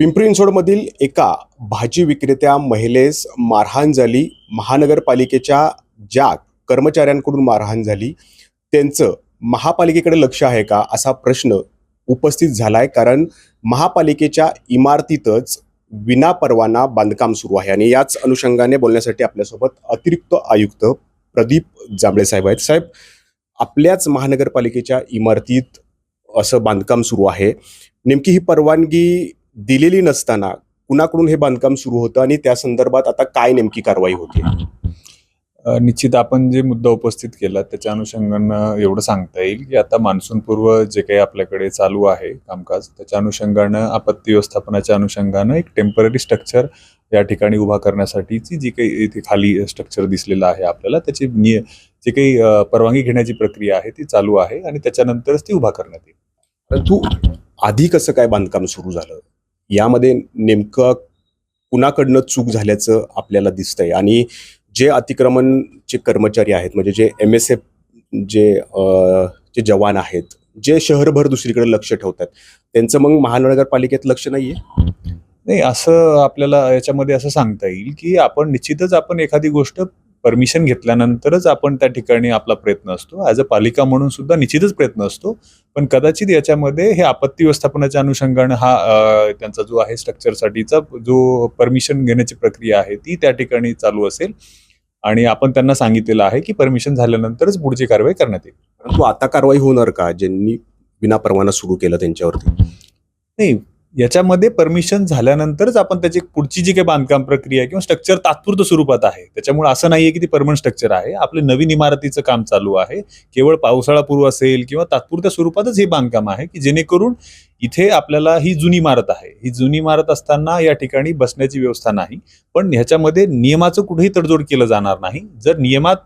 पिंपरी चिंचवडमधील एका भाजी विक्रेत्या महिलेस मारहाण झाली. महानगरपालिकेच्या ज्या कर्मचाऱ्यांकडून मारहाण झाली त्यांचं महापालिकेकडे लक्ष आहे का असा प्रश्न उपस्थित झालाय. कारण महापालिकेच्या इमारतीतच विनापरवाना बांधकाम सुरू आहे आणि याच अनुषंगाने बोलण्यासाठी आपल्यासोबत अतिरिक्त आयुक्त प्रदीप जांभळे साहेब आहेत. साहेब, आपल्याच महानगरपालिकेच्या इमारतीत असं बांधकाम सुरू आहे. नेमकी ही परवानगी दिलेली नसताना कुणाकडून हे बांधकाम सुरू होतं आणि त्या संदर्भात आता काय नेमकी कारवाई होते? निश्चित आपण जे मुद्दा उपस्थित केला त्याच्या अनुषंगानं एवढं सांगता येईल की आता मान्सूनपूर्व जे काही आपल्याकडे चालू आहे कामकाज त्याच्या अनुषंगानं आपत्ती व्यवस्थापनाच्या अनुषंगानं एक टेम्पररी स्ट्रक्चर या ठिकाणी उभा करण्यासाठीची जी काही इथे खाली स्ट्रक्चर दिसलेलं आहे आपल्याला त्याची जे काही परवानगी घेण्याची प्रक्रिया आहे ती चालू आहे आणि त्याच्यानंतरच ती उभा करण्यात येईल. परंतु आधी कसं काय बांधकाम सुरू झालं यामध्ये नेमकं कुणाकडनं चूक झाल्याचं आपल्याला दिसतंय आणि जे अतिक्रमणचे कर्मचारी आहेत म्हणजे जे MSF जे जवान आहेत जे शहरभर दुसरीकडे लक्ष ठेवतात त्यांचं मग महानगरपालिकेत लक्ष नाहीये? नाही, असं आपल्याला याच्यामध्ये असं सांगता येईल की आपण निश्चितच आपण एखादी गोष्ट परमिशन घेतल्यानंतरच आपण त्या ठिकाणी आपला प्रयत्न असतो. ॲज अ पालिका म्हणून सुद्धा निश्चितच प्रयत्न असतो. पण कदाचित याच्यामध्ये हे आपत्ती व्यवस्थापनाच्या अनुषंगाने हा त्यांचा जो आहे स्ट्रक्चरसाठीचा जो परमिशन घेण्याची प्रक्रिया आहे ती त्या ठिकाणी चालू असेल आणि आपण त्यांना सांगितलेलं आहे की परमिशन झाल्यानंतरच पुढची कारवाई करण्यात येईल. परंतु आता कारवाई होणार का ज्यांनी विनापरवाना सुरू केलं त्यांच्यावरती? नाही, याच्यामध्ये परमिशन झाल्यानंतरच आपण त्याची पुढची जी काही बांधकाम प्रक्रिया किंवा स्ट्रक्चर तात्पुरतं स्वरूपात आहे. त्याच्यामुळे असं नाहीये की ती परमनंट स्ट्रक्चर आहे. आपले नवीन इमारतीचं काम चालू आहे. केवळ पावसाळापूर्व असेल किंवा तात्पुरत्या स्वरूपातच हे बांधकाम आहे की जेणेकरून इथे आपल्याला ही जुनी इमारत आहे. ही जुनी इमारत असताना या ठिकाणी बसण्याची व्यवस्था नाही. पण ह्याच्यामध्ये नियमाचं कुठेही तडजोड केलं जाणार नाही. जर नियमात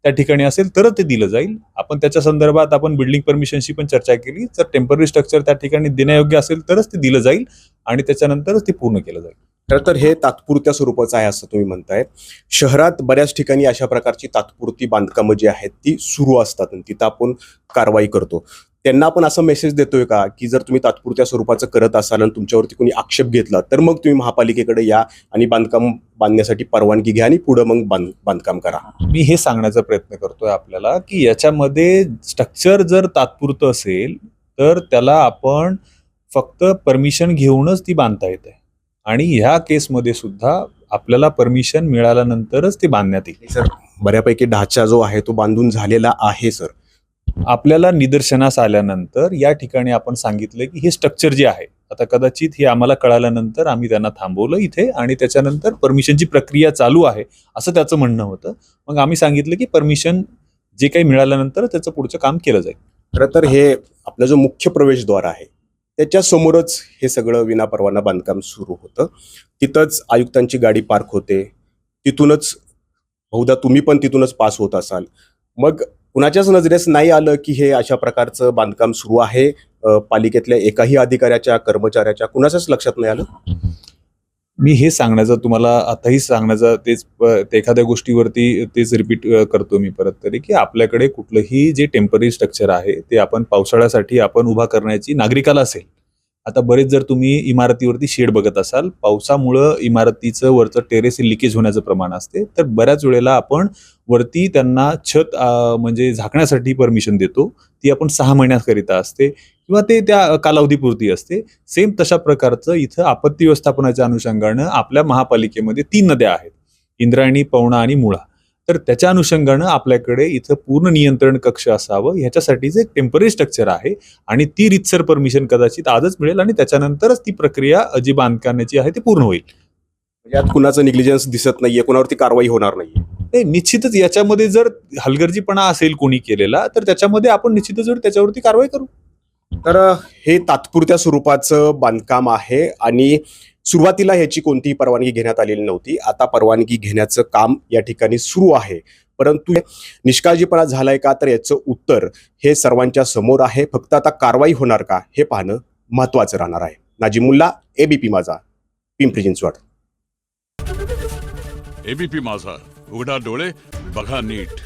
त्या ठिकाणी असेल तरच ते दिलं जाईल. आपण त्याच्या संदर्भात आपण बिल्डिंग परमिशनशी पण चर्चा केली. जर टेम्पररी स्ट्रक्चर त्या ठिकाणी देण्यायोग्य असेल तरच ते दिलं जाईल आणि त्याच्यानंतरच ते पूर्ण केलं जाईल. खरं तर हे तात्पुरत्या स्वरूपाचं आहे असं तुम्ही म्हणताय. शहरात बऱ्याच ठिकाणी अशा प्रकारची तात्पुरती बांधकामं जी आहेत ती सुरू असतात आणि तिथं आपण कारवाई करतो. त्यांना आपण असं मेसेज देतोय का की जर तुम्ही तात्पुरत्या स्वरूपाचं करत असाल आणि तुमच्यावरती कोणी आक्षेप घेतला तर मग तुम्ही महापालिकेकडे या आणि बांधकाम बांधण्यासाठी परवानगी घ्या आणि पुढे मग बांधकाम करा? मी हे सांगण्याचा प्रयत्न करतोय आपल्याला की याच्यामध्ये स्ट्रक्चर जर तात्पुरतं असेल तर त्याला आपण फक्त परमिशन घेऊनच ती बांधता येते आणि ह्या केसमध्ये सुद्धा आपल्याला परमिशन मिळाल्यानंतरच ते बांधण्यात येईल. सर, बऱ्यापैकी ढाचा जो आहे तो बांधून झालेला आहे. सर, आपल्याला निदर्शनास आल्यानंतर या ठिकाणी आपण सांगितलं की हे स्ट्रक्चर जे आहे आता कदाचित हे आम्हाला कळाल्यानंतर आम्ही त्यांना थांबवलं इथे आणि त्याच्यानंतर परमिशनची प्रक्रिया चालू आहे असं त्याचं म्हणणं होतं. मग आम्ही सांगितलं की परमिशन जे काही मिळाल्यानंतर त्याचं पुढचं काम केलं जाईल. खरं तर हे आपला जो मुख्य प्रवेशद्वार आहे त्याच्या समोरच हे सगळं विनापरवाना बांधकाम सुरू होतं. तिथंच आयुक्तांची गाडी पार्क होते. तिथूनच बहुधा तुम्ही पण तिथूनच पास होत असाल. मग कुणाच्याच नजरेस नाही आलं की हे अशा प्रकारचं बांधकाम सुरू आहे? पालिकेतल्या एकाही अधिकाऱ्याच्या कर्मचाऱ्याच्या कुणाच्याच लक्षात नाही आलं? मी हे सांगण्याचं तुम्हाला आताही सांगण्याचं तेच एखाद्या गोष्टीवरती तेच रिपीट करतो मी परत तरी की आपल्याकडे कुठलंही जे टेम्पररी स्ट्रक्चर आहे ते आपण पावसाळ्यासाठी आपण उभा करण्याची नागरिकाला असेल. आता बरेच जर तुम्ही इमारतीवरती शेड बघत असाल पावसामुळं इमारतीचं वरचं टेरेस लिकेज होण्याचं प्रमाण असते तर बऱ्याच वेळेला आपण वरती त्यांना छत म्हणजे झाकण्यासाठी परमिशन देतो. ती आपण 6 महिन्याकरिता असते किंवा ते त्या कालावधीपुरती असते. सेम तशा प्रकारचं इथं आपत्ती व्यवस्थापनाच्या अनुषंगानं आपल्या महापालिकेमध्ये 3 नद्या आहेत, इंद्रायणी, पवना आणि मुळा. तर त्याच्या अनुषंगानं आपल्याकडे इथं पूर्ण नियंत्रण कक्ष असावं ह्याच्यासाठीच एक टेम्पररी स्ट्रक्चर आहे आणि ती रीतसर परमिशन कदाचित आजच मिळेल आणि त्याच्यानंतरच ती प्रक्रिया जी बांधकामाची आहे ती पूर्ण होईल. यात कुणाचं निग्लिजन्स दिसत नाहीये, कुणावरती कारवाई होणार नाहीये? निश्चितच याच्यामध्ये जर हलगर्जीपणा असेल कोणी केलेला तर त्याच्यामध्ये आपण निश्चितच त्याच्यावरती कारवाई करू. तर हे तात्पुरत्या स्वरूपाचं बांधकाम आहे आणि सुरुवातीला ह्याची कोणतीही परवानगी घेण्यात आलेली नव्हती. आता परवानगी घेण्याचं काम या ठिकाणी सुरू आहे. परंतु निष्काळजीपणा झालाय का तर याचं उत्तर हे सर्वांच्या समोर आहे. फक्त आता कारवाई होणार का हे पाहणं महत्वाचं राहणार आहे. नाजिम मुल्ला, ABP माझा, पिंपरी चिंचवड. ABP माझा, उघडा डोळे बघा नीट.